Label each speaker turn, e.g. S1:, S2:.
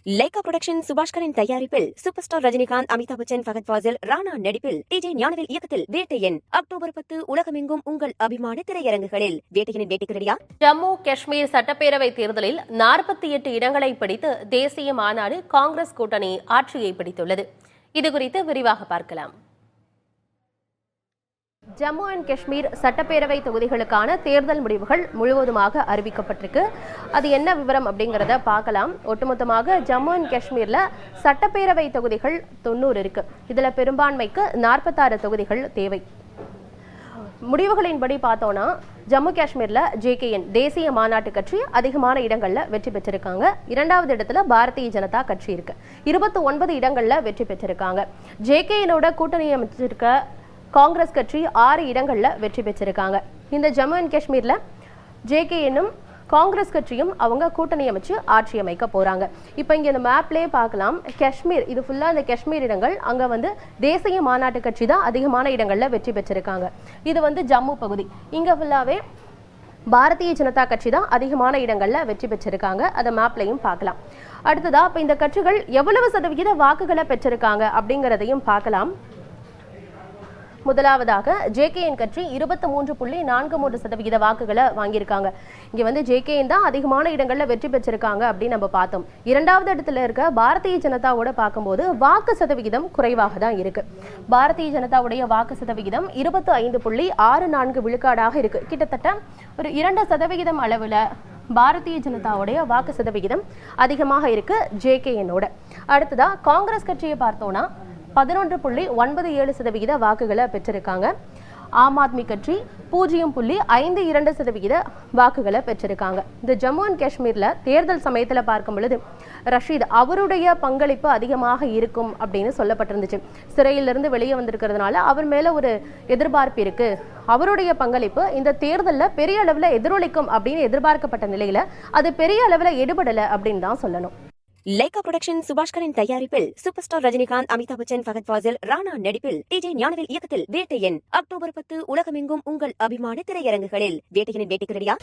S1: Lyca production சுபாஷ்கரின் தயாரிப்பில் super star Rajinikanth, Amitabh Bachchan, Fahadh Fazil, Rana நடிப்பில் DJ Gnanavel இயக்கத்தில் வேட்டையன் அக்டோபர் 10 உலகமெங்கும் உங்கள் அபிமான திரையரங்குகளில். வேட்டையனின் வேட்டைக்கு ரெடியா?
S2: ஜம்மு காஷ்மீர் சட்டப்பேரவை தேர்தலில் 48 இடங்களை பிடித்து தேசிய மாநாடு காங்கிரஸ் கூட்டணி ஆட்சியை பிடித்துள்ளது. இதுகுறித்து விரிவாக பார்க்கலாம். ஜம்மு அண்ட் காஷ்மீர் சட்டப்பேரவை தொகுதிகளுக்கான தேர்தல் முடிவுகள் முழுவதுமாக அறிவிக்கப்பட்டிருக்கு. அது என்ன விவரம் அப்படிங்கிறத பார்க்கலாம். ஒட்டுமொத்தமாக ஜம்மு அண்ட் காஷ்மீர்ல சட்டப்பேரவை தொகுதிகள் 90 இருக்கு. இதுல பெரும்பான்மைக்கு 46 தொகுதிகள் தேவை. முடிவுகளின்படி பார்த்தோம்னா ஜம்மு காஷ்மீர்ல JKN தேசிய மாநாட்டு கட்சி அதிகமான இடங்கள்ல வெற்றி பெற்றிருக்காங்க. இரண்டாவது இடத்துல பாரதிய ஜனதா கட்சி இருக்கு. 29 இடங்கள்ல வெற்றி பெற்றிருக்காங்க. JKNோட கூட்டணி அமைச்சிருக்க காங்கிரஸ் கட்சி 6 இடங்கள்ல வெற்றி பெற்றிருக்காங்க. இந்த ஜம்மு அண்ட் காஷ்மீர்ல JKNம் காங்கிரஸ் கட்சியும் அவங்க கூட்டணி அமைச்சு ஆட்சி அமைக்க போறாங்க. இப்போ இங்க இந்த மேப்லயே பார்க்கலாம். காஷ்மீர் இது ஃபுல்லா இந்த காஷ்மீர் இடங்கள். அங்க தேசிய மாநாட்டு கட்சி தான் அதிகமான இடங்கள்ல வெற்றி பெற்றிருக்காங்க. இது ஜம்மு பகுதி. இங்க ஃபுல்லாவே பாரதிய ஜனதா கட்சி தான் அதிகமான இடங்கள்ல வெற்றி பெற்றிருக்காங்க. அதை மேப்லையும் பார்க்கலாம். அடுத்ததா இப்ப இந்த கட்சிகள் எவ்வளவு சதவிகித வாக்குகளை பெற்றிருக்காங்க அப்படிங்கிறதையும் பார்க்கலாம். முதலாவதாக JKN கட்சி 23.43% வாக்குகளை வாங்கியிருக்காங்க. இங்க JKN தான் அதிகமான இடங்கள்ல வெற்றி பெற்றிருக்காங்க அப்படின்னு நம்ம பார்த்தோம். இரண்டாவது இடத்துல இருக்க பாரதிய ஜனதாவோட பார்க்கும்போது வாக்கு சதவிகிதம் குறைவாக தான் இருக்கு. பாரதிய ஜனதாவுடைய வாக்கு சதவிகிதம் 25.64 விழுக்காடாக இருக்கு. கிட்டத்தட்ட ஒரு 2% அளவுல பாரதிய ஜனதாவுடைய வாக்கு சதவிகிதம் அதிகமாக இருக்கு JKNோட. அடுத்ததா காங்கிரஸ் கட்சியை பார்த்தோம்னா 11.97% வாக்குகளை பெற்றிருக்காங்க. ஆம் ஆத்மி கட்சி 0.52% வாக்குகளை பெற்றிருக்காங்க. இந்த ஜம்மு அண்ட் காஷ்மீர்ல தேர்தல் சமயத்துல பார்க்கும் பொழுது ரஷீத் அவருடைய பங்களிப்பு அதிகமாக இருக்கும் அப்படின்னு சொல்லப்பட்டிருந்துச்சு. சிறையிலிருந்து வெளியே வந்திருக்கிறதுனால அவர் மேல ஒரு எதிர்பார்ப்பு இருக்கு. அவருடைய பங்களிப்பு இந்த தேர்தலில் பெரிய அளவில் எதிரொலிக்கும் அப்படின்னு எதிர்பார்க்கப்பட்ட நிலையில அது பெரிய அளவில் எடுபடலை அப்படின்னு தான் சொல்லணும்.
S1: லைகா புரொடக்ஷன் சுபாஷ்கரின் தயாரிப்பில் சூப்பர் ஸ்டார் ரஜினிகாந்த், அமிதாப் பச்சன், ஃபகத் ஃபாசில், ராணா நடிப்பில் டிஜே ஞானவேல் இயக்கத்தில் வேட்டையன் அக்டோபர் 10 உலகமெங்கும் உங்கள் அபிமான திரையரங்குகளில். வேட்டையனின் வேட்டைக்கு ரெடியா?